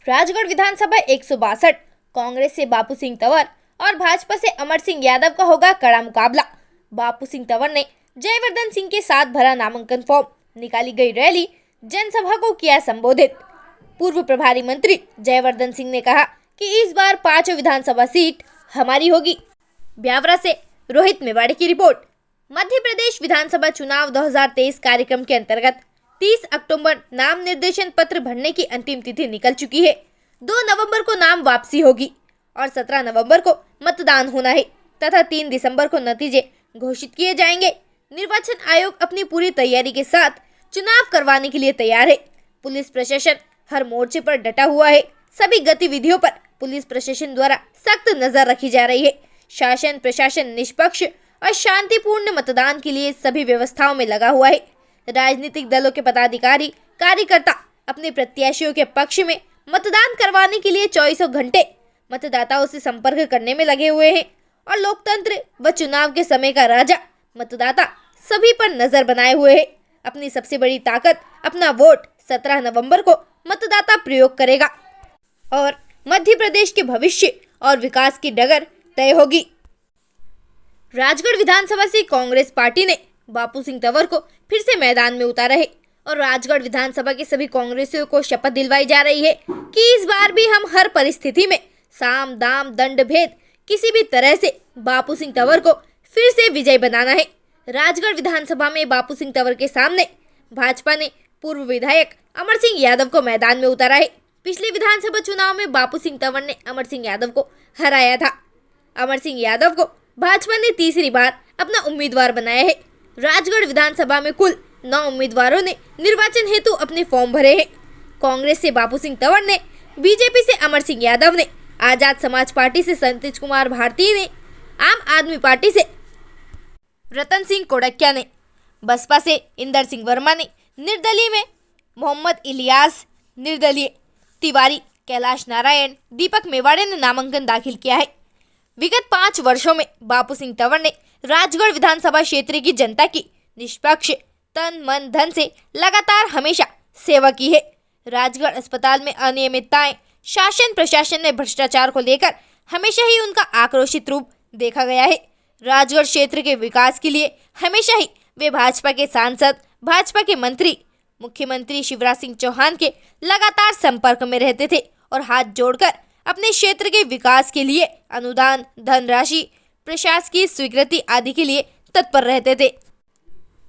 राजगढ़ विधानसभा 162, कांग्रेस से बापू सिंह तंवर और भाजपा से अमर सिंह यादव का होगा कड़ा मुकाबला। बापू सिंह तंवर ने जयवर्धन सिंह के साथ भरा नामांकन फॉर्म, निकाली गई रैली, जनसभा को किया संबोधित। पूर्व प्रभारी मंत्री जयवर्धन सिंह ने कहा कि इस बार 5 विधानसभा सीट हमारी होगी। ब्यावरा से रोहित मेवाड़ी की रिपोर्ट। मध्य प्रदेश विधानसभा चुनाव 2023 कार्यक्रम के अंतर्गत 30 अक्टूबर नाम निर्देशन पत्र भरने की अंतिम तिथि निकल चुकी है। 2 नवंबर को नाम वापसी होगी और 17 नवंबर को मतदान होना है तथा 3 दिसंबर को नतीजे घोषित किए जाएंगे। निर्वाचन आयोग अपनी पूरी तैयारी के साथ चुनाव करवाने के लिए तैयार है। पुलिस प्रशासन हर मोर्चे पर डटा हुआ है। सभी गतिविधियों पर पुलिस प्रशासन द्वारा सख्त नजर रखी जा रही है। शासन प्रशासन निष्पक्ष और शांतिपूर्ण मतदान के लिए सभी व्यवस्थाओं में लगा हुआ है। राजनीतिक दलों के पदाधिकारी कार्यकर्ता अपने प्रत्याशियों के पक्ष में मतदान करवाने के लिए 24 घंटे मतदाताओं से संपर्क करने में लगे हुए हैं और लोकतंत्र व चुनाव के समय का राजा मतदाता सभी पर नजर बनाए हुए है। अपनी सबसे बड़ी ताकत अपना वोट 17 नवंबर को मतदाता प्रयोग करेगा और मध्य प्रदेश के भविष्य और विकास की डगर तय होगी। राजगढ़ विधानसभा से कांग्रेस पार्टी ने बापू सिंह तंवर को फिर से मैदान में उतारा है और राजगढ़ विधानसभा के सभी कांग्रेसियों को शपथ दिलवाई जा रही है कि इस बार भी हम हर परिस्थिति में साम दाम दंड भेद किसी भी तरह से बापू सिंह तंवर को फिर से विजय बनाना है। राजगढ़ विधानसभा में बापू सिंह तंवर के सामने भाजपा ने पूर्व विधायक अमर सिंह यादव को मैदान में उतारा है। पिछले विधानसभा चुनाव में बापू सिंह तंवर ने अमर सिंह यादव को हराया था। अमर सिंह यादव को भाजपा ने तीसरी बार अपना उम्मीदवार बनाया है। राजगढ़ विधानसभा में कुल 9 उम्मीदवारों ने निर्वाचन हेतु अपने फॉर्म भरे हैं। कांग्रेस से बापू सिंह तंवर ने, बीजेपी से अमर सिंह यादव ने, आजाद समाज पार्टी से संतोष कुमार भारती ने, आम आदमी पार्टी से रतन सिंह कोड़किया ने, बसपा से इंदर सिंह वर्मा ने, निर्दलीय में मोहम्मद इलियास, निर्दलीय तिवारी, कैलाश नारायण, दीपक मेवाड़े ने नामांकन दाखिल किया है। विगत 5 वर्षों में बापू सिंह तंवर ने राजगढ़ विधानसभा क्षेत्र की जनता की निष्पक्ष तन मन धन से लगातार हमेशा सेवा की है। राजगढ़ अस्पताल में अनियमितताएं, शासन प्रशासन में भ्रष्टाचार को लेकर हमेशा ही उनका आक्रोशित रूप देखा गया है। राजगढ़ क्षेत्र के विकास के लिए हमेशा ही वे भाजपा के सांसद, भाजपा के मंत्री, मुख्यमंत्री शिवराज सिंह चौहान के लगातार संपर्क में रहते थे और हाथ जोड़कर अपने क्षेत्र के विकास के लिए अनुदान, धनराशि, प्रशासकीय स्वीकृति आदि के लिए तत्पर रहते थे।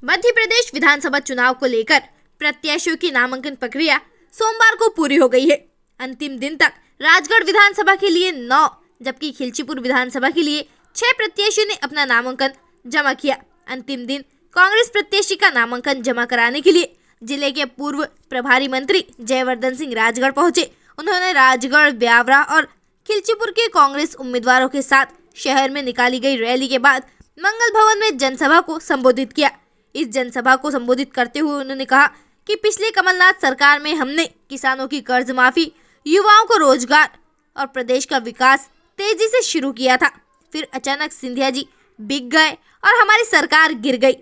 मध्य प्रदेश विधानसभा चुनाव को लेकर प्रत्याशियों की नामांकन प्रक्रिया सोमवार को पूरी हो गई है। अंतिम दिन तक राजगढ़ विधानसभा के लिए 9 जबकि खिलचीपुर विधानसभा के लिए 6 प्रत्याशियों ने अपना नामांकन जमा किया। अंतिम दिन कांग्रेस प्रत्याशी का नामांकन जमा कराने के लिए जिले के पूर्व प्रभारी मंत्री जयवर्धन सिंह राजगढ़ पहुंचे। उन्होंने राजगढ़, ब्यावरा और खिलचीपुर के कांग्रेस उम्मीदवारों के साथ शहर में निकाली गई रैली के बाद मंगल भवन में जनसभा को संबोधित किया। इस जनसभा को संबोधित करते हुए उन्होंने कहा कि पिछले कमलनाथ सरकार में हमने किसानों की कर्ज माफी, युवाओं को रोजगार और प्रदेश का विकास तेजी से शुरू किया था। फिर अचानक सिंधिया जी बिक गए और हमारी सरकार गिर गई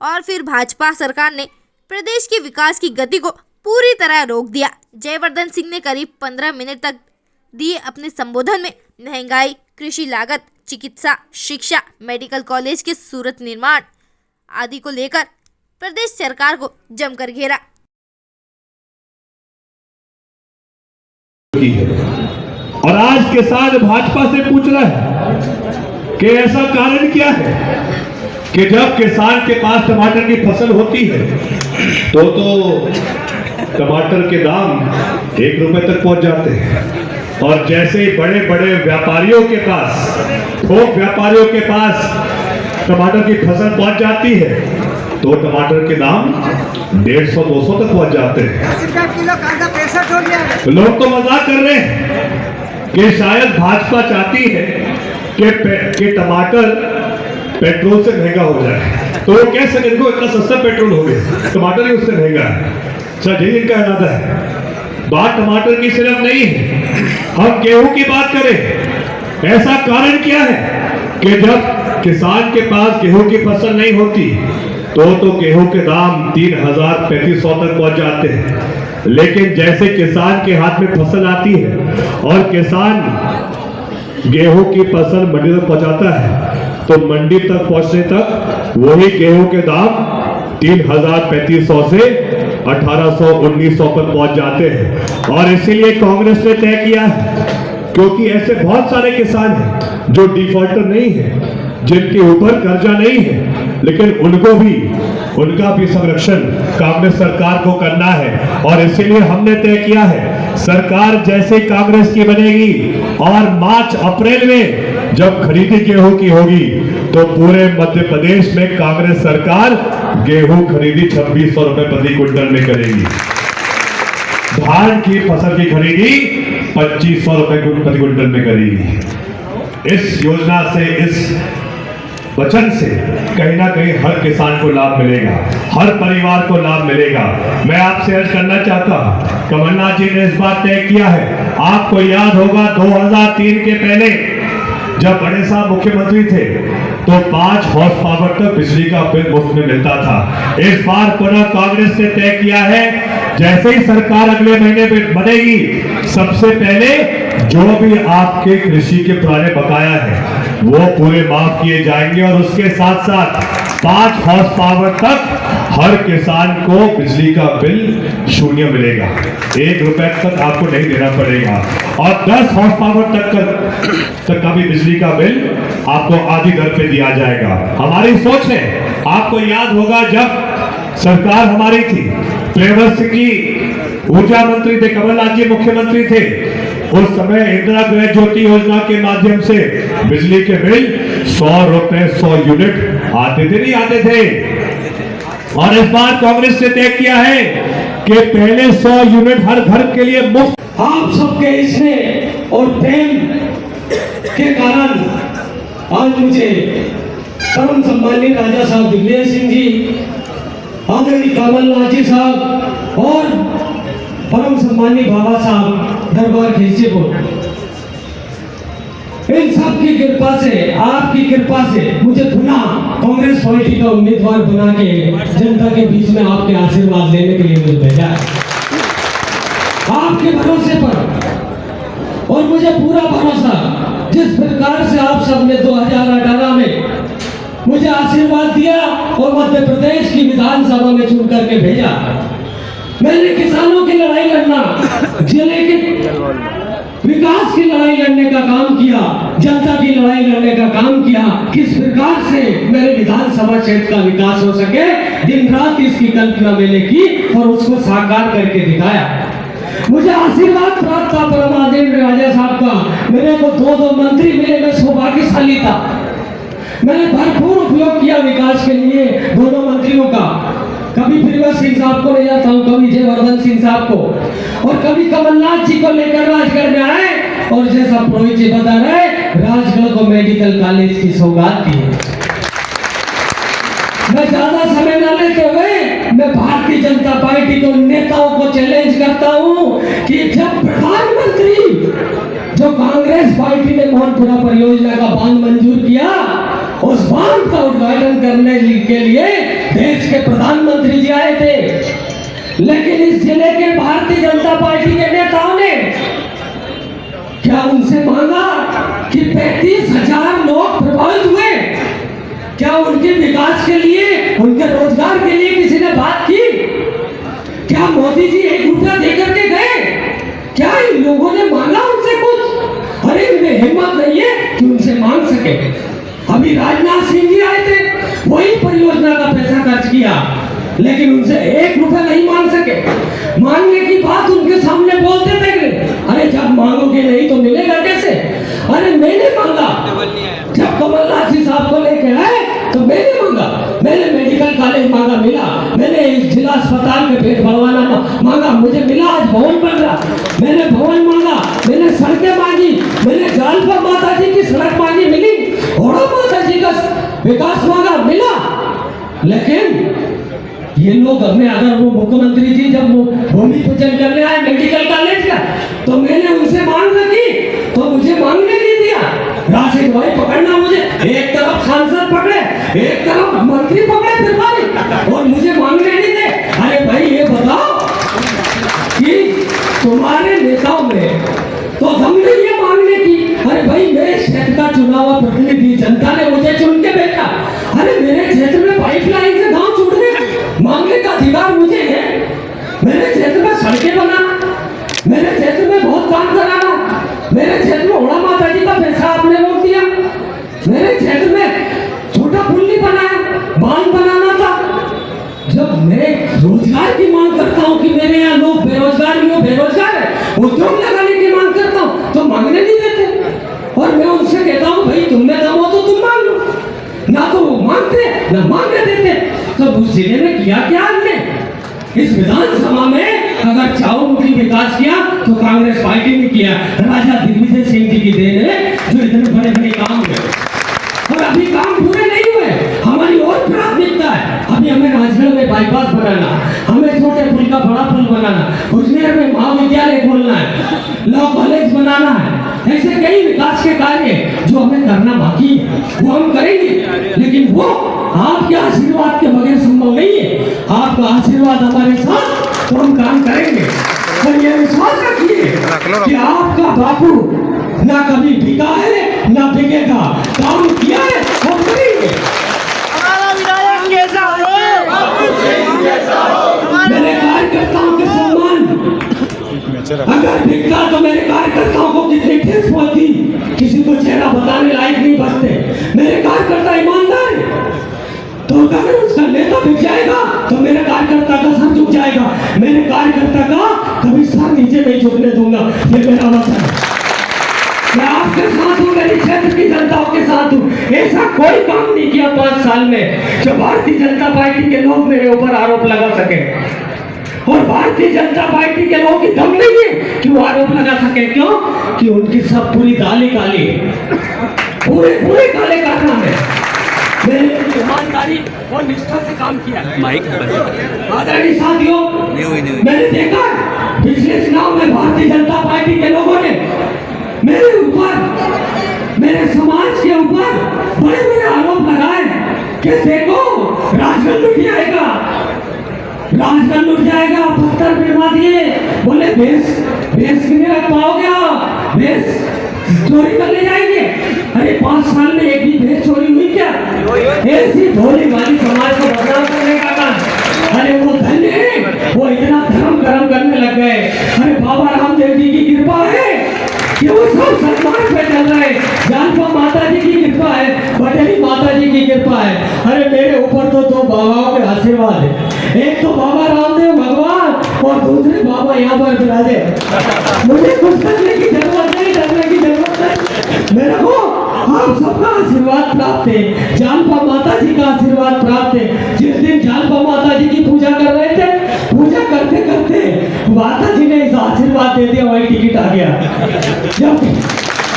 और फिर भाजपा सरकार ने प्रदेश के विकास की गति को पूरी तरह रोक दिया। जयवर्धन सिंह ने करीब 15 मिनट तक दिए अपने संबोधन में महंगाई, कृषि लागत, चिकित्सा, शिक्षा, मेडिकल कॉलेज के सूरत निर्माण आदि को लेकर प्रदेश सरकार को जमकर घेरा। और आज किसान भाजपा से पूछ रहा है कि ऐसा कारण क्या है कि जब किसान के पास टमाटर की फसल होती है तो टमाटर के दाम 1 रुपए तक पहुंच जाते हैं और जैसे ही बड़े बड़े व्यापारियों के पास, थोक व्यापारियों के पास टमाटर की फसल पहुंच जाती है तो टमाटर के दाम 150-200 तक पहुंच जाते हैं। तो लोग तो मजाक कर रहे हैं कि शायद भाजपा चाहती है कि टमाटर पेट्रोल से महंगा हो जाए तो वो कह सके देखो इतना सस्ता पेट्रोल हो गया, टमाटर ही उससे महंगा है। सर यही इनका इरादा है। बात टमाटर की सिर्फ नहीं है, हम गेहूं की बात करें। ऐसा कारण क्या है कि जब किसान के पास गेहूं की फसल नहीं होती तो गेहूं के दाम 3,000-3,500 तक पहुंच जाते हैं। लेकिन जैसे किसान के हाथ में फसल आती है और किसान गेहूं की फसल मंडी तक पहुंचाता है तो मंडी तक पहुंचने तक वही गेहूं के दाम 3,3500 से 1,800 1,900 पर पहुंच जाते हैं। और इसीलिए कांग्रेस ने तय किया है, क्योंकि ऐसे बहुत सारे किसान हैं जो डिफॉल्टर नहीं है, जिनके ऊपर कर्जा नहीं है, लेकिन उनका भी संरक्षण कांग्रेस सरकार को करना है। और इसीलिए हमने तय किया है, सरकार जैसे कांग्रेस की बनेगी और मार्च अप्रैल में जब खरीदी गेहूं की होगी तो पूरे मध्य प्रदेश में कांग्रेस सरकार गेहूं खरीदी 2600 रुपए प्रति क्विंटल में करेगी, धान की फसल की खरीदी 2500 रुपए प्रति क्विंटल में करेगी। इस योजना से, इस वचन से कहीं ना कहीं हर किसान को लाभ मिलेगा, हर परिवार को लाभ मिलेगा। मैं आपसे अर्ज करना चाहता हूं, कमलनाथ जी ने इस बात तय किया है। आपको याद होगा 2003 के पहले जब बड़े साहब मुख्यमंत्री थे तो 5 हॉर्स पावर तक बिजली का बिल मुफ्त में मिलता था। इस बार पुनः कांग्रेस ने तय किया है, जैसे ही सरकार अगले महीने में बनेगी, सबसे पहले जो भी आपके कृषि के पुराने बकाया है वो पूरे माफ किए जाएंगे और उसके साथ साथ 5 हॉर्स पावर तक हर किसान को बिजली का बिल शून्य मिलेगा, 1 रुपए तक आपको नहीं देना पड़ेगा। और 10 हॉर्स पावर तक का भी बिजली का बिल आपको आधी दर पे दिया जाएगा। हमारी सोच है, आपको याद होगा जब सरकार हमारी थी, प्रियव्रत सिंह जी ऊर्जा मंत्री थे, कमलनाथ जी मुख्यमंत्री थे, उस समय इंदिरा गृह ज्योति योजना के माध्यम से बिजली के बिल 100 रुपए 100 यूनिट आते थे, नहीं आते थे। और इस बार कांग्रेस ने तय किया है कि पहले 100 यूनिट हर घर के लिए मुफ्त। आप सबके स्नेह और प्रेम के कारण आज मुझे परम सम्मानीय राजा साहब दिग्विजय सिंह जी, आदरणीय कमलनाथ जी साहब और परम सम्मानीय बाबा साहब दरबार खिलचीपुर, इन सब की कृपा से, आपकी कृपा से मुझे पुनः कांग्रेस पार्टी का उम्मीदवार बना के जनता के बीच में आपके आशीर्वाद लेने के लिए मुझे भेजा है। आपके भरोसे पर, और मुझे पूरा भरोसा, जिस प्रकार से आप सबने 2018 में मुझे आशीर्वाद दिया और मध्य प्रदेश की विधानसभा में चुन करके भेजा, मैंने किसानों की लड़ाई लड़ना, जिले के विकास की लड़ाई लड़ने का काम किया, जनता की लड़ाई लड़ने का काम किया। किस प्रकार से मेरे विधानसभा क्षेत्र का विकास हो सके, दिन रात इसकी कल्पना मैंने की और उसको साकार करके दिखाया। मुझे आशीर्वाद प्राप्त था परम आदरणीय राजा साहब का, मेरे को 2 मंत्री मिले, मैं सौभाग्यशाली था। मैंने भरपूर उपयोग किया विकास के लिए दोनों मंत्रियों का, कभी प्रियव्रत सिंह साहब को ले जाता हूँ, कभी जयवर्धन सिंह साहब को, और कभी कमलनाथ जी को लेकर राजगढ़ में आए, और जैसा पुरोहित जी बता रहे, राजगढ़ को मेडिकल कॉलेज की सौगात दी है। मैं ज्यादा समय न लेते हुए मैं भारतीय जनता पार्टी को, नेताओं को चैलेंज करता हूँ कि जब प्रधानमंत्री, जो कांग्रेस पार्टी ने मोहनपुरा परियोजना का बांध मंजूर किया, उस बांध का उद्घाटन करने के लिए देश के प्रधानमंत्री जी आए थे, लेकिन इस जिले के भारतीय जनता पार्टी के नेताओं ने क्या उनसे मांगा कि 35,000 लोग प्रभावित हुए, क्या उनके विकास के लिए, उनके रोजगार के लिए किसी ने बात की? क्या मोदी जी 1 रुपया देकर के गए? क्या इन लोगों ने मांगा उनसे कुछ? अरे इनमें हिम्मत नहीं है कि उनसे मांग सके। अभी राजनाथ सिंह जी आए थे, वही परियोजना का पैसा खर्च किया, लेकिन उनसे 1 रुपया नहीं मांग सके। मांगने की बात उनके सामने बोलते थे, अरे जब मांगोगे नहीं तो मिलेगा कैसे? अरे मैंने मांगा, जब कमलनाथ जी साहब को लेके आए तो मैंने मांगा, मैंने मेडिकल कॉलेज मांगा, मिला, मैंने जिला अस्पताल में बेड बढ़वाना मांगा, मुझे मिला, आज भवन बन रहा। मैंने भवन मांगा, मैंने सड़कें मांगी, मैंने जालपा माता जी की सड़क मांगी, मिली, घोड़ा माता जी का विकास मांगा, मिला। लेकिन ये लोग अपने, अगर वो मुख्यमंत्री जी जब भूमि पूजन करने आए मेडिकल कॉलेज का, तो मैंने उनसे मांग रखी, तो मुझे मांगने नहीं दिया। राशिद भाई पकड़ना मुझे, एक तरफ सांसद पकड़े, एक तरफ मंत्री पकड़े, फिर और मुझे मांगने नहीं दे। अरे भाई ये बताओ, में, तो दम नहीं है मांगने की। अरे भाई, मेरे क्षेत्र का चुना हुआ प्रतिनिधि, जनता ने मुझे चुन के भेजा। अरे मेरे क्षेत्र में पाइपलाइन से गांव जुड़ने, मांगने का अधिकार मुझे है। मेरे क्षेत्र में सड़कें बनाना, मेरे क्षेत्र में बहुत काम कराना, मेरे क्षेत्र में ओड़ा माता जी का पैसा आपने रोक दिया, मेरे क्षेत्र में छोटा पुल नहीं बनाया, बांध बनाना था। जब मैं रोजगार की मांग करता हूँ कि मेरे यहाँ लोग बेरोजगार भी हो, बेरोजगार है, उद्योग लगाने की मांग करता हूँ तो मांगने नहीं देते। और मैं उनसे कहता हूँ भाई तुम में दम हो तो तुम मांग लो, ना तो वो मांगते ना मांगने देते। तो उस जिले में किया क्या हमने? इस विधानसभा में अगर चहुमुखी विकास किया तो कांग्रेस पार्टी ने किया, राजा दिग्विजय सिंह जी की देन है जो इतने बड़े बड़े काम हुए। और अभी काम पूरे नहीं हुए, हमारी और प्राथमिकता है। अभी हमें राजगढ़ में बाईपास बनाना, हमें छोटे पुल का बड़ा पुल बनाना, उजनेर में महाविद्यालय खोलना है, लॉ कॉलेज बनाना है। ऐसे कई विकास के कार्य जो हमें करना बाकी है, वो हम करेंगे। लेकिन वो आपके आशीर्वाद के बगैर संभव नहीं है। आपका आशीर्वाद हमारे साथ तो हम काम करेंगे। और ये विश्वास रखिए कि आपका बापू ना कभी बिका है ना बिकेगा, काम किया है और करेंगे। हमारा विधायक कैसा हो? मेरे कार्यकर्ताओं के सम्मान, अगर बिकता तो मेरे कार्यकर्ताओं को कितनी ठेस पहुंचती, किसी को चेहरा बताने लायक नहीं बचते। मेरे कार्यकर्ता ईमानदार है, तो अगर उसका नेता बिक जाएगा तो मेरे कार्यकर्ता का सर झुक जाएगा। मेरे कार्यकर्ता का कभी सर नीचे नहीं झुकने दूंगा, ये मेरा वचन है। मैं आपके साथ हूँ, मेरी क्षेत्र की जनता के साथ हूँ। ऐसा कोई काम नहीं किया 5 साल में जो भारतीय जनता पार्टी के लोग मेरे ऊपर आरोप लगा सके। और भारतीय जनता पार्टी के लोगों की दम नहीं है कि वो आरोप लगा सके। क्यों? कि उनकी सब पूरी दाली काली है, पूरे काले कारनामे है। मैंने ईमानदारी और निष्ठा से काम किया। आदरणीय साथियों, मैंने देखा पिछले चुनाव में भारतीय जनता पार्टी के लोगों ने मेरे ऊपर, मेरे समाज के ऊपर बड़े बड़े आरोप लगाए कि देखो राजगढ़ लुट जाएगा, राजगढ़ लुट जाएगा, पत्थर भिड़वा दिए। बोले भैंस नहीं रख पाओगे आप, भैंस चोरी कर ले जाएंगे। अरे 5 साल में एक भी भैंस चोरी हुई क्या? ऐसी भोली भाली समाज को बदनाम करने का काम। अरे वो धन्य है, वो इतना धर्म कर्म करने लग गए। अरे बाबा रामदेव जी की कृपा है कि वो सब सन्मान पे चल रहे हैं। जानपा माता जी की कृपा है, पटेली माता जी की कृपा है। अरे मेरे ऊपर तो 2 बाबाओं के आशीर्वाद है, एक तो बाबा रामदेव भगवान और दूसरे बाबा यहाँ पर विराजे। मुझे कुछ करने की जरूरत नहीं, डरने की जरूरत नहीं। मेरे को आप सबका आशीर्वाद प्राप्त है, जानपा माता जी का आशीर्वाद प्राप्त है। जिस दिन जानपा माता जी की पूजा कर रहे थे, पूजा करते करते माता जी ने इस आशीर्वाद दे दिया, वही टिकट आ गया। जब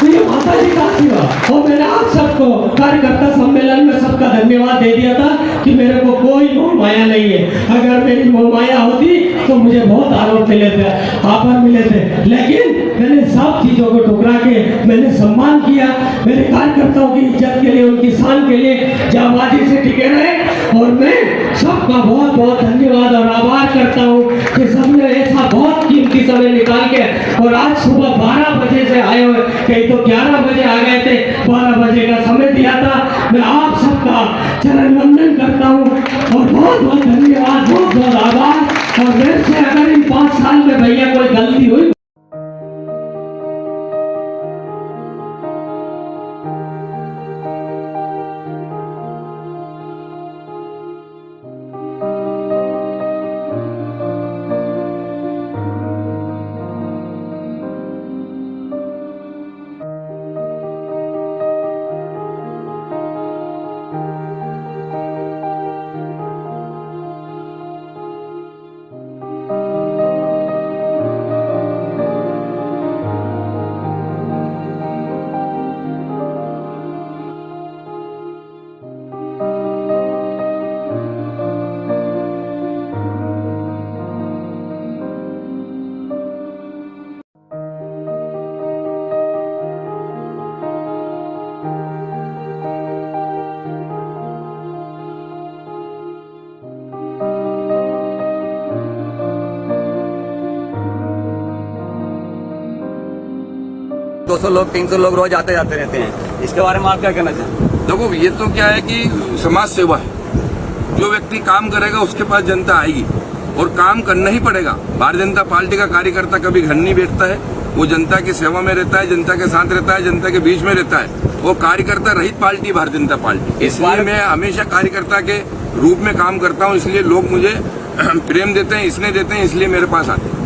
ये माता जी का आशीर्वाद, और मैंने आप सबको कार्यकर्ता सम्मेलन में सबका धन्यवाद दे दिया था कि मेरे को कोई मोह माया नहीं है। अगर मेरी मोह माया होती तो मुझे बहुत आरोप मिले थे, आभार मिले थे, लेकिन मैंने सब चीजों को ठुकरा के मैंने सम्मान किया। मेरे कार्यकर्ताओं की इज्जत के लिए, उनकी शान के लिए जाबाजी से टिके रहे। और मैं सबका बहुत बहुत धन्यवाद और आभार करता हूँ कि सबने ऐसा बहुत कीमती समय निकाल के, और आज सुबह 12 बजे से आए हुए, कहीं तो 11 बजे आ गए थे, 12 बजे का समय दिया था। मैं आप सबका चरण वंदन करता हूँ और बहुत बहुत धन्यवाद, बहुत बहुत आभार। और मेरे से अगर इन 5 साल में भैया कोई गलती हुई 200 लोग 300 लोग रोज आते जाते रहते हैं। इसके बारे में आप क्या कहना चाहेंगे? देखो, ये तो क्या है कि समाज सेवा है। जो व्यक्ति काम करेगा उसके पास जनता आएगी और काम करना ही पड़ेगा। भारतीय जनता पार्टी का कार्यकर्ता कभी घर नहीं बैठता है, वो जनता की सेवा में रहता है, जनता के साथ रहता है, जनता के बीच में रहता है। वो कार्यकर्ता रहित पार्टी भारतीय जनता पार्टी। इसलिए मैं हमेशा कार्यकर्ता के रूप में काम करता हूँ, इसलिए लोग मुझे प्रेम देते हैं, इसलिए देते हैं, इसलिए मेरे पास आते हैं।